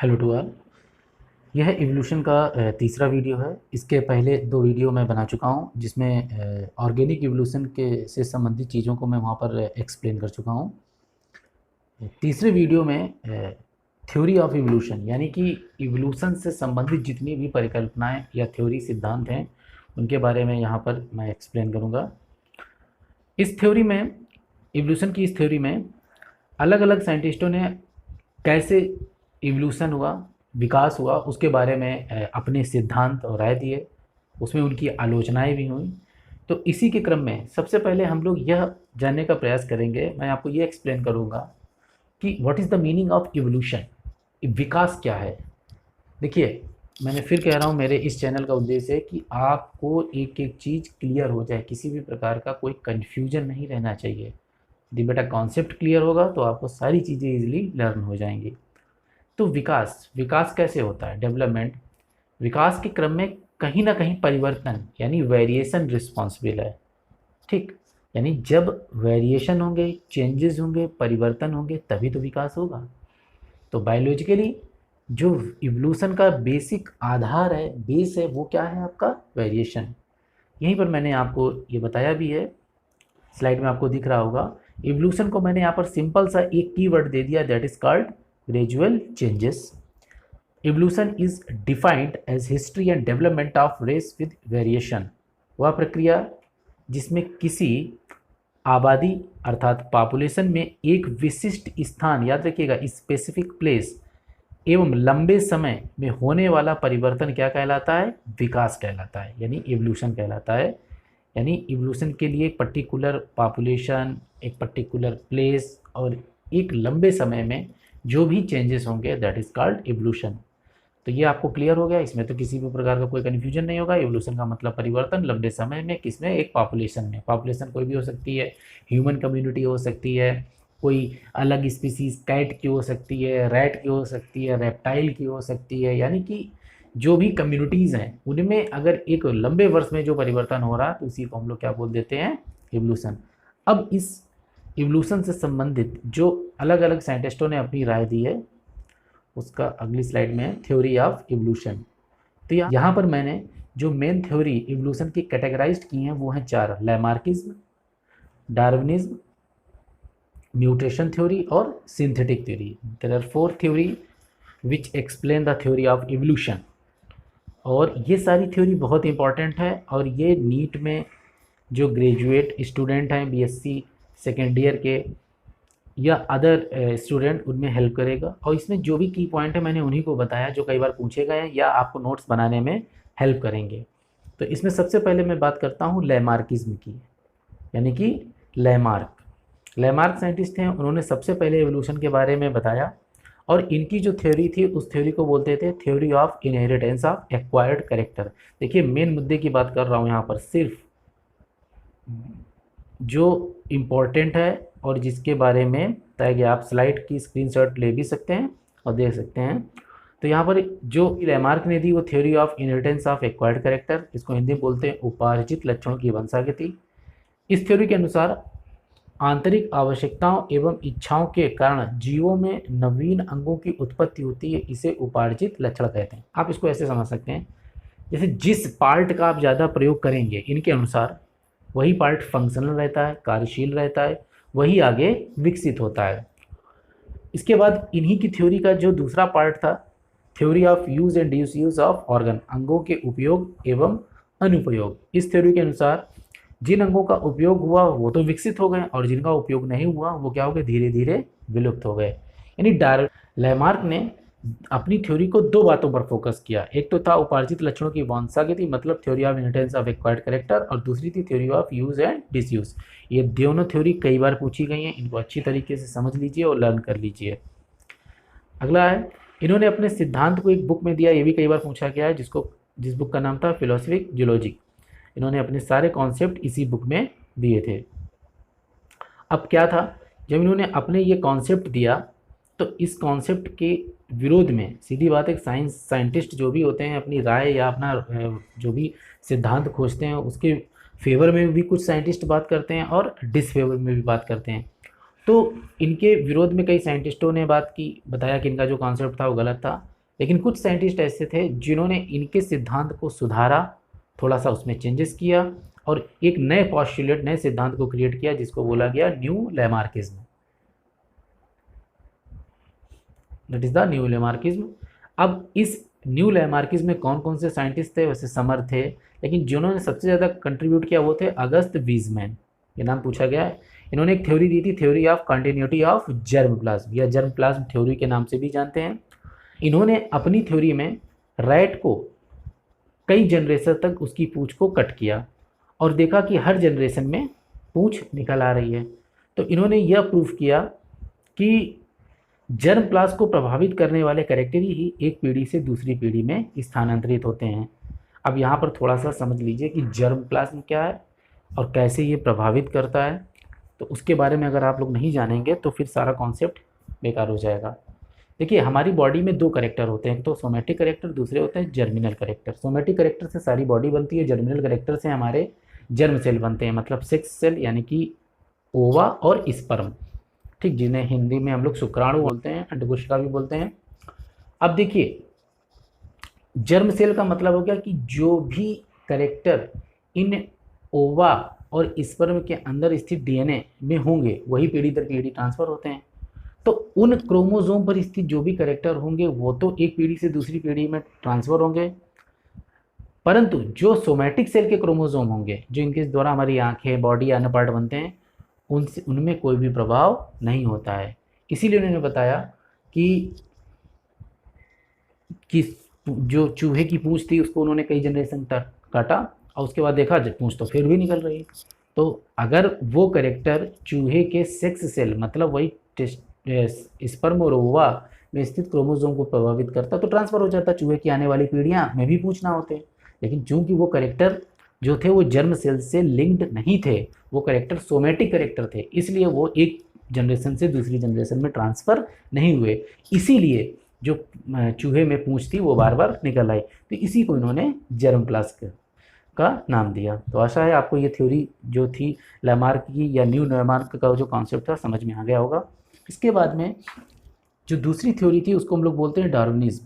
Hello to all. यह evolution का तीसरा वीडियो है। इसके पहले दो वीडियो मैं बना चुका हूं, जिसमें ऑर्गेनिक इवोल्यूशन के से संबंधित चीज़ों को मैं वहां पर एक्सप्लेन कर चुका हूं। तीसरे वीडियो में थ्योरी ऑफ इवोल्यूशन यानी कि इवोल्यूशन से संबंधित जितनी भी परिकल्पनाएं या थ्योरी सिद्धांत हैं उनके बारे में यहाँ पर मैं एक्सप्लेन करूँगा। इस थ्योरी में, इवोल्यूशन की इस थ्योरी में अलग अलग साइंटिस्टों ने कैसे इवोल्यूशन हुआ, विकास हुआ, उसके बारे में अपने सिद्धांत और राय दिए। उसमें उनकी आलोचनाएं भी हुई। तो इसी के क्रम में सबसे पहले हम लोग यह जानने का प्रयास करेंगे, मैं आपको ये एक्सप्लेन करूँगा कि what is the meaning of evolution, विकास क्या है। देखिए, मैंने फिर कह रहा हूँ, मेरे इस चैनल का उद्देश्य है कि आपको एक एक चीज़ क्लियर हो जाए, किसी भी प्रकार का कोई कन्फ्यूजन नहीं रहना चाहिए। यदि बेटा कॉन्सेप्ट क्लियर होगा तो आपको सारी चीज़ें ईजिली लर्न हो जाएंगी। तो विकास, विकास कैसे होता है, डेवलपमेंट। विकास के क्रम में कहीं ना कहीं परिवर्तन यानी वेरिएशन रिस्पॉन्सिबल है। ठीक, यानी जब वेरिएशन होंगे, चेंजेस होंगे, परिवर्तन होंगे, तभी तो विकास होगा। तो बायोलॉजिकली जो इवोल्यूशन का बेसिक आधार है, बेस है, वो क्या है? आपका वेरिएशन। यहीं पर मैंने आपको ये बताया भी है, स्लाइड में आपको दिख रहा होगा। इवोल्यूशन को मैंने यहाँ पर सिंपल सा एक कीवर्ड दे दिया, that is called gradual changes. Evolution is defined as history and development of race with variation. वह प्रक्रिया जिसमें किसी आबादी अर्थात पॉपुलेशन में एक विशिष्ट स्थान, याद रखिएगा स्पेसिफिक प्लेस, एवं लंबे समय में होने वाला परिवर्तन क्या कहलाता है? विकास कहलाता है, यानी इवोल्यूशन कहलाता है। यानी इवोल्यूशन के लिए एक पर्टिकुलर पॉपुलेशन, एक पर्टिकुलर प्लेस और एक लंबे समय में जो भी चेंजेस होंगे, दैट इज़ कॉल्ड इवोल्यूशन। तो ये आपको क्लियर हो गया, इसमें तो किसी भी प्रकार का कोई कन्फ्यूजन नहीं होगा। इवोल्यूशन का मतलब परिवर्तन लंबे समय में, किसमें? एक पॉपुलेशन में। पॉपुलेशन कोई भी हो सकती है, ह्यूमन कम्युनिटी हो सकती है, कोई अलग स्पीसीज कैट की हो सकती है, रैट की हो सकती है, रेप्टाइल की हो सकती है, यानी कि जो भी कम्युनिटीज़ हैं उनमें अगर एक लंबे वर्ष में जो परिवर्तन हो रहा है तो उसी को हम लोग क्या बोल देते हैं? इवोल्यूशन। अब इस इवोल्यूशन से संबंधित जो अलग अलग साइंटिस्टों ने अपनी राय दी है, उसका अगली स्लाइड में है थ्योरी ऑफ इवोल्यूशन। तो यहाँ पर मैंने जो मेन थ्योरी इवोल्यूशन की कैटेगराइज्ड की हैं वो हैं चार: लैमार्किज्म, डार्विनिज्म, म्यूटेशन थ्योरी और synthetic theory. There are four theory which explain the theory of evolution. और ये सारी थ्योरी बहुत इंपॉर्टेंट है और ये नीट में जो ग्रेजुएट स्टूडेंट हैं, बीएससी सेकेंड ईयर के या अदर स्टूडेंट, उनमें हेल्प करेगा। और इसमें जो भी की पॉइंट है मैंने उन्हीं को बताया जो कई बार पूछे गए हैं या आपको नोट्स बनाने में हेल्प करेंगे। तो इसमें सबसे पहले मैं बात करता हूँ लैमार्किज्म की, यानी कि लैमार्क। लैमार्क साइंटिस्ट हैं, उन्होंने सबसे पहले एवोल्यूशन के बारे में बताया और इनकी जो थ्योरी थी उस थ्योरी को बोलते थे theory of inheritance of acquired character. देखिए, मेन मुद्दे की बात कर रहा हूँ यहाँ पर, सिर्फ जो इम्पोर्टेंट है और जिसके बारे में बताया गया। आप स्लाइड की स्क्रीनशॉट ले भी सकते हैं और देख सकते हैं। तो यहाँ पर जो लैमार्क ने दी वो theory of inheritance of acquired character, इसको हिंदी में बोलते हैं उपार्जित लक्षणों की वंशागति। इस थ्योरी के अनुसार आंतरिक आवश्यकताओं एवं इच्छाओं के कारण जीवों में नवीन अंगों की उत्पत्ति होती है, इसे उपार्जित लक्षण कहते हैं। आप इसको ऐसे समझ सकते हैं, जैसे जिस पार्ट का आप ज़्यादा प्रयोग करेंगे इनके अनुसार वही पार्ट फंक्शनल रहता है, कार्यशील रहता है, वही आगे विकसित होता है। इसके बाद इन्हीं की थ्योरी का जो दूसरा पार्ट था, theory of use and disuse of organ, अंगों के उपयोग एवं अनुपयोग। इस थ्योरी के अनुसार जिन अंगों का उपयोग हुआ वो तो विकसित हो गए और जिनका उपयोग नहीं हुआ वो क्या हो गए? धीरे धीरे विलुप्त हो गए। यानी लैमार्क ने अपनी थ्योरी को दो बातों पर फोकस किया। एक तो था उपार्जित लक्षणों की वंशागति, मतलब theory of inheritance of acquired character, और दूसरी थी theory of use and disuse. ये दोनों थ्योरी कई बार पूछी गई हैं, इनको अच्छी तरीके से समझ लीजिए और लर्न कर लीजिए। अगला है, इन्होंने अपने सिद्धांत को एक बुक में दिया, ये भी कई बार पूछा गया है, जिस बुक का नाम था फिलोसफिक जूलॉजी। इन्होंने अपने सारे कॉन्सेप्ट इसी बुक में दिए थे। अब क्या था, जब इन्होंने अपने ये कॉन्सेप्ट दिया तो इस कॉन्सेप्ट के विरोध में, सीधी बात है, साइंटिस्ट जो भी होते हैं अपनी राय या अपना जो भी सिद्धांत खोजते हैं उसके फेवर में भी कुछ साइंटिस्ट बात करते हैं और डिसफेवर में भी बात करते हैं। तो इनके विरोध में कई साइंटिस्टों ने बात की, बताया कि इनका जो कॉन्सेप्ट था वो गलत था। लेकिन कुछ साइंटिस्ट ऐसे थे जिन्होंने इनके सिद्धांत को सुधारा, थोड़ा सा उसमें चेंजेस किया और एक नए पॉस्टुलेट, नए सिद्धांत को क्रिएट किया जिसको बोला गया new Lamarckism. That is the new Lamarckism. अब इस न्यू लैमार्किज्म में कौन कौन से साइंटिस्ट थे? वैसे समर थे, लेकिन जिन्होंने सबसे ज़्यादा कंट्रीब्यूट किया वो थे अगस्त वीजमैन। ये नाम पूछा गया है। इन्होंने एक थ्योरी दी थी, theory of continuity of germ plasm, या जर्म प्लाज्म थ्योरी के नाम से भी जानते हैं। इन्होंने अपनी थ्योरी में रैट को कई जनरेशन तक उसकी पूंछ को कट किया और देखा कि हर जनरेशन में पूंछ निकल आ रही है। तो इन्होंने यह प्रूफ किया कि जर्म प्लाज्म को प्रभावित करने वाले कैरेक्टर ही एक पीढ़ी से दूसरी पीढ़ी में स्थानांतरित होते हैं। अब यहाँ पर थोड़ा सा समझ लीजिए कि जर्म प्लाज्म क्या है और कैसे ये प्रभावित करता है। तो उसके बारे में अगर आप लोग नहीं जानेंगे तो फिर सारा कॉन्सेप्ट बेकार हो जाएगा। देखिए, हमारी बॉडी में दो कैरेक्टर होते हैं, तो सोमेटिक कैरेक्टर, दूसरे होते हैं जर्मिनल कैरेक्टर। सोमेटिक कैरेक्टर से सारी बॉडी बनती है, जर्मिनल कैरेक्टर से हमारे जर्म सेल बनते हैं, मतलब सेक्स सेल यानी कि ओवा और स्पर्म, ठीक, जिन्हें हिंदी में हम लोग शुक्राणु बोलते हैं, अंडकोशिका भी बोलते हैं। अब देखिए, जर्म सेल का मतलब हो गया कि जो भी कैरेक्टर इन ओवा और स्पर्म के अंदर स्थित डीएनए में होंगे वही पीढ़ी दर पीढ़ी ट्रांसफर होते हैं। तो उन क्रोमोसोम पर स्थित जो भी कैरेक्टर होंगे वो तो एक पीढ़ी से दूसरी पीढ़ी में ट्रांसफर होंगे, परंतु जो सोमैटिक सेल के क्रोमोसोम होंगे, जो इनके द्वारा हमारी आंखें, बॉडी, अन्य पार्ट बनते हैं, उनसे उनमें कोई भी प्रभाव नहीं होता है। इसीलिए उन्होंने बताया कि जो चूहे की पूंछ थी उसको उन्होंने कई जनरेशन तक काटा और उसके बाद देखा पूंछ तो फिर भी निकल रही है। तो अगर वो कैरेक्टर चूहे के सेक्स सेल, मतलब वही स्पर्म और ओवा में स्थित क्रोमोसोम को प्रभावित करता तो ट्रांसफर हो जाता, चूहे की आने वाली पीढ़ियां में भी पूंछ ना होते। लेकिन चूंकि वो कैरेक्टर जो थे वो जर्म सेल से लिंक्ड नहीं थे, वो कैरेक्टर सोमेटिक कैरेक्टर थे, इसलिए वो एक जनरेशन से दूसरी जनरेशन में ट्रांसफ़र नहीं हुए। इसीलिए जो चूहे में पूंछ थी वो बार बार निकल आई, तो इसी को इन्होंने जर्म प्लाज्म का नाम दिया। तो आशा है आपको ये थ्योरी जो थी लैमार्क की या न्यू लैमार्क का जो कॉन्सेप्ट था समझ में आ गया होगा। इसके बाद में जो दूसरी थ्योरी थी उसको हम लोग बोलते हैं डार्विनिज्म।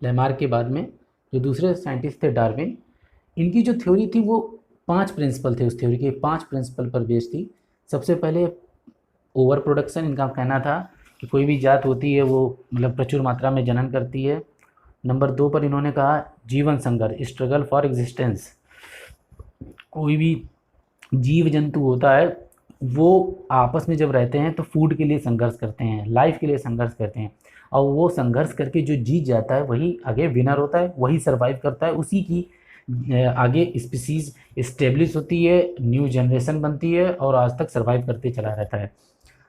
लैमार्क के बाद में जो दूसरे साइंटिस्ट थे डार्विन, इनकी जो थ्योरी थी वो 5 प्रिंसिपल थे, उस थ्योरी के 5 प्रिंसिपल पर बेस्ड थी। सबसे पहले ओवर प्रोडक्शन, इनका कहना था कि कोई भी जात होती है वो मतलब प्रचुर मात्रा में जनन करती है। नंबर 2 पर इन्होंने कहा जीवन संघर्ष, स्ट्रगल फॉर एग्जिस्टेंस। कोई भी जीव जंतु होता है वो आपस में जब रहते हैं तो फूड के लिए संघर्ष करते हैं, लाइफ के लिए संघर्ष करते हैं, और वो संघर्ष करके जो जीत जाता है वही आगे विनर होता है, वही सरवाइव करता है, उसी की आगे स्पीसीज इस्टेब्लिश होती है, न्यू जनरेशन बनती है और आज तक सरवाइव करते चला रहता है।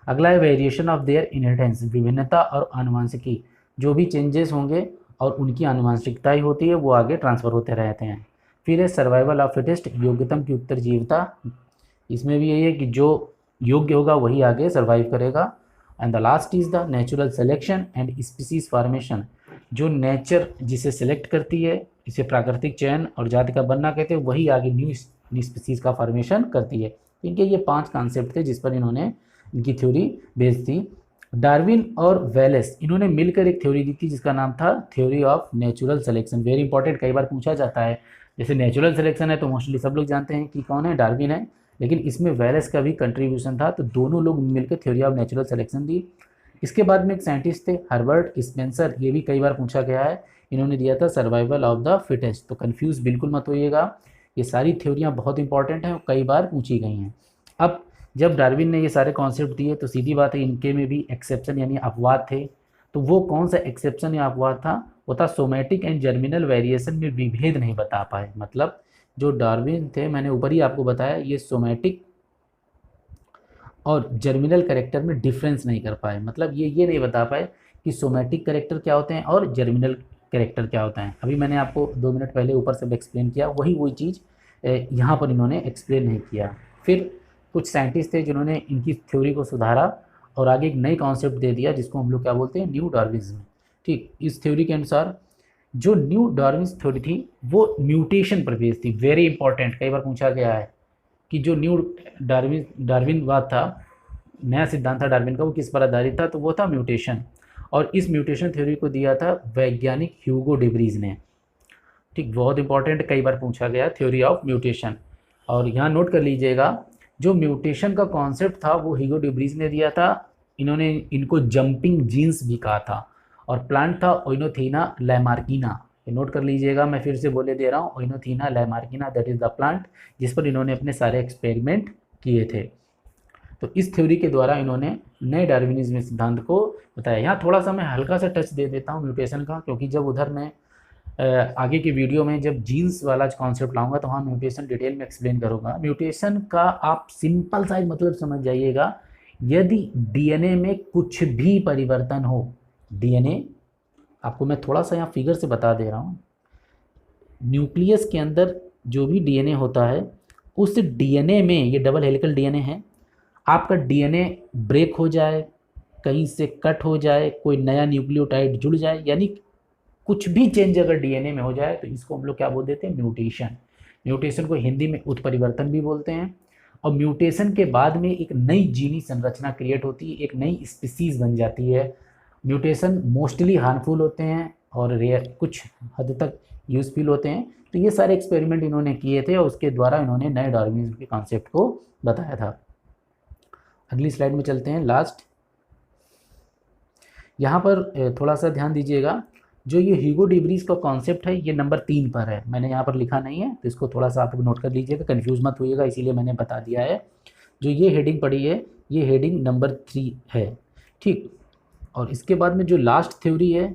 अगला है वेरिएशन ऑफ देयर इनहेरिटेंस, विभिन्नता और आनुवंशिकी, जो भी चेंजेस होंगे और उनकी आनुवंशिकता ही होती है वो आगे ट्रांसफ़र होते रहते हैं। फिर है सर्वाइवल ऑफ फिटेस्ट, योग्यतम की उत्तरजीविता, इसमें भी यही है कि जो योग्य होगा वही आगे सर्वाइव करेगा। And the last is the natural selection and species formation, जो नेचर जिसे सिलेक्ट करती है, इसे प्राकृतिक चयन और जाति का बनना कहते हैं, वही आगे न्यू स्पीसीज का फॉर्मेशन करती है। इनके ये 5 कॉन्सेप्ट थे जिस पर इन्होंने इनकी थ्योरी बेस्ड थी। डार्विन और वेलेस इन्होंने मिलकर एक थ्योरी दी थी जिसका नाम था theory of natural selection. Very important, कई बार पूछा जाता है। जैसे नेचुरल सिलेक्शन है तो मोस्टली सब लोग जानते हैं कि कौन है, डार्विन है, लेकिन इसमें वेलेस का भी कंट्रीब्यूशन था, तो दोनों लोग मिलकर थ्योरी ऑफ नेचुरल सिलेक्शन दी। इसके बाद में एक साइंटिस्ट थे हर्बर्ट स्पेंसर, ये भी कई बार पूछा गया है, इन्होंने दिया था सर्वाइवल ऑफ द फिटेस्ट। तो कन्फ्यूज बिल्कुल मत होइएगा, ये सारी थ्योरियाँ बहुत इंपॉर्टेंट हैं और कई बार पूछी गई हैं। अब जब डार्विन ने ये सारे कॉन्सेप्ट दिए तो सीधी बात है इनके में भी एक्सेप्शन यानी अपवाद थे। तो वो कौन सा एक्सेप्शन या अपवाद था? वो था सोमेटिक एंड जर्मिनल वेरिएशन में विभेद नहीं बता पाए। मतलब जो डार्विन थे, मैंने ऊपर ही आपको बताया, ये सोमेटिक और जर्मिनल कैरेक्टर में डिफरेंस नहीं कर पाए। मतलब ये नहीं बता पाए कि सोमेटिक कैरेक्टर क्या होते हैं और जर्मिनल कैरेक्टर क्या होता है। अभी मैंने आपको 2 मिनट पहले ऊपर से एक्सप्लेन किया, वही चीज़ यहाँ पर इन्होंने एक्सप्लेन नहीं किया। फिर कुछ साइंटिस्ट थे जिन्होंने इनकी थ्योरी को सुधारा और आगे एक नई कॉन्सेप्ट दे दिया जिसको हम लोग क्या बोलते हैं, न्यू डार्विनिज्म। ठीक, इस थ्योरी के अनुसार जो न्यू डार्विन थ्योरी थी वो म्यूटेशन पर बेस्ड थी। वेरी इंपॉर्टेंट, कई बार पूछा गया है कि जो न्यू डार्विनवाद था, नया सिद्धांत था डार्विन का, वो किस पर आधारित था? तो वो था म्यूटेशन। और इस म्यूटेशन थ्योरी को दिया था वैज्ञानिक ह्यूगो डेब्रीज ने। ठीक, बहुत इंपॉर्टेंट, कई बार पूछा गया थ्योरी ऑफ म्यूटेशन। और यहाँ नोट कर लीजिएगा, जो म्यूटेशन का कॉन्सेप्ट था वो ह्यूगो डेब्रीज ने दिया था। इन्होंने इनको जंपिंग जीन्स भी कहा था, और प्लांट था ओइनोथीना लैमार्किना। नोट कर लीजिएगा, मैं फिर से बोले दे रहा हूँ, ओइनोथीना लैमार्किना, दैट इज़ द प्लांट जिस पर इन्होंने अपने सारे एक्सपेरिमेंट किए थे। तो इस थ्योरी के द्वारा इन्होंने नए डार्विनिज्म सिद्धांत को बताया। यहाँ थोड़ा सा मैं हल्का सा टच दे देता हूँ म्यूटेशन का, क्योंकि जब उधर मैं आगे की वीडियो में जब जीन्स वाला कॉन्सेप्ट लाऊंगा तो वहाँ म्यूटेशन डिटेल में एक्सप्लेन करूँगा। म्यूटेशन का आप सिंपल सा मतलब समझ जाइएगा, यदि डीएनए में कुछ भी परिवर्तन हो, डीएनए, आपको मैं थोड़ा सा यहाँ फिगर से बता दे रहा हूँ, न्यूक्लियस के अंदर जो भी डीएनए होता है, उस डीएनए में, ये डबल हेलिकल डीएनए है, आपका डीएनए ब्रेक हो जाए, कहीं से कट हो जाए, कोई नया न्यूक्लियोटाइड जुड़ जाए, यानी कुछ भी चेंज अगर डीएनए में हो जाए तो इसको हम लोग क्या बोल देते हैं, म्यूटेशन। म्यूटेशन को हिंदी में उत्परिवर्तन भी बोलते हैं। और म्यूटेशन के बाद में एक नई जीनी संरचना क्रिएट होती है, एक नई स्पीसीज बन जाती है। म्यूटेशन मोस्टली हार्मफुल होते हैं और रेयर, कुछ हद तक यूजफुल होते हैं। तो ये सारे एक्सपेरिमेंट इन्होंने किए थे और उसके द्वारा इन्होंने नए डार्विनिज्म के कॉन्सेप्ट को बताया था। अगली स्लाइड में चलते हैं, लास्ट। यहाँ पर थोड़ा सा ध्यान दीजिएगा, जो ये ह्यूगो डेब्रीज का कॉन्सेप्ट है ये नंबर 3 पर है, मैंने यहाँ पर लिखा नहीं है तो इसको थोड़ा सा आप नोट कर लीजिएगा, कन्फ्यूज मत होइएगा, इसीलिए मैंने बता दिया है। जो ये हेडिंग पड़ी है ये हेडिंग नंबर 3 है, ठीक। और इसके बाद में जो लास्ट थ्योरी है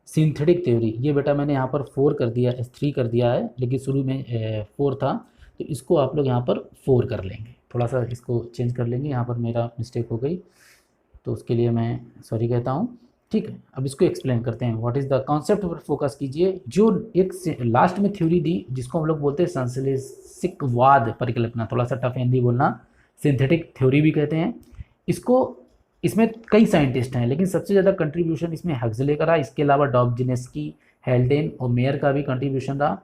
सिंथेटिक थ्योरी, ये बेटा मैंने यहाँ पर 4 कर दिया, 3 कर दिया है, लेकिन शुरू में 4 था, तो इसको आप लोग यहाँ पर 4 कर लेंगे। थोड़ा सा इसको चेंज कर लेंगे, यहाँ पर मेरा मिस्टेक हो गई तो उसके लिए मैं सॉरी कहता हूँ, ठीक है। अब इसको एक्सप्लेन करते हैं, व्हाट इज़ द कॉन्सेप्ट पर फोकस कीजिए। जो एक लास्ट में थ्योरी दी जिसको हम लोग बोलते हैं संश्लेषिकवाद परिकल्पना, थोड़ा सा टफ हिंदी बोलना, सिंथेटिक थ्योरी भी कहते हैं इसको। इसमें कई साइंटिस्ट हैं, लेकिन सबसे ज़्यादा कंट्रीब्यूशन इसमें हक्सले का रहा। इसके अलावा डॉबझिन्स्की, हेल्डेन और मेयर का भी कंट्रीब्यूशन रहा।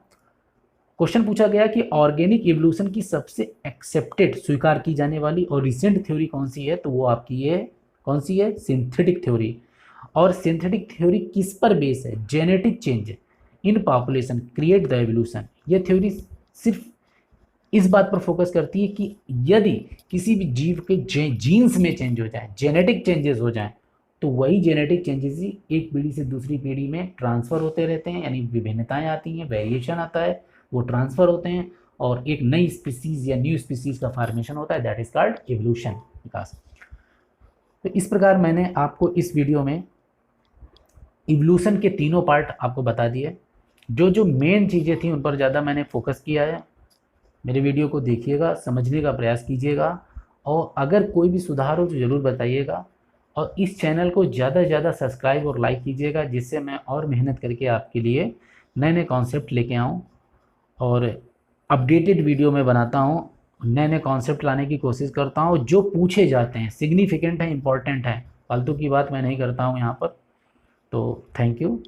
क्वेश्चन पूछा गया कि ऑर्गेनिक इवोल्यूशन की सबसे एक्सेप्टेड, स्वीकार की जाने वाली और रिसेंट थ्योरी कौन सी है, तो वो आपकी ये कौन सी है, सिंथेटिक थ्योरी। और सिंथेटिक थ्योरी किस पर बेस है, genetic change in population create the evolution. ये थ्योरी सिर्फ इस बात पर फोकस करती है कि यदि किसी भी जीव के जीन्स में चेंज हो जाए, जेनेटिक चेंजेस हो जाएं, तो वही जेनेटिक चेंजेस ही एक पीढ़ी से दूसरी पीढ़ी में ट्रांसफ़र होते रहते हैं, यानी विभिन्नताएं आती हैं, वेरिएशन आता है, वो ट्रांसफ़र होते हैं और एक नई स्पीसीज या न्यू स्पीसीज का फॉर्मेशन होता है, दैट इज कॉल्ड एवोल्यूशन, विकास। तो इस प्रकार मैंने आपको इस वीडियो में इवोल्यूशन के तीनों पार्ट आपको बता दिए। जो जो मेन चीज़ें थी उन पर ज़्यादा मैंने फोकस किया है। मेरे वीडियो को देखिएगा, समझने का प्रयास कीजिएगा, और अगर कोई भी सुधार हो तो ज़रूर बताइएगा। और इस चैनल को ज़्यादा से ज़्यादा सब्सक्राइब और लाइक कीजिएगा, जिससे मैं और मेहनत करके आपके लिए नए नए कॉन्सेप्ट लेके आऊँ और अपडेटेड वीडियो में बनाता हूँ, नए नए कॉन्सेप्ट लाने की कोशिश करता हूँ जो पूछे जाते हैं, सिग्निफिकेंट है, इंपॉर्टेंट है, फालतू की बात मैं नहीं करता हूँ यहाँ पर। तो थैंक यू।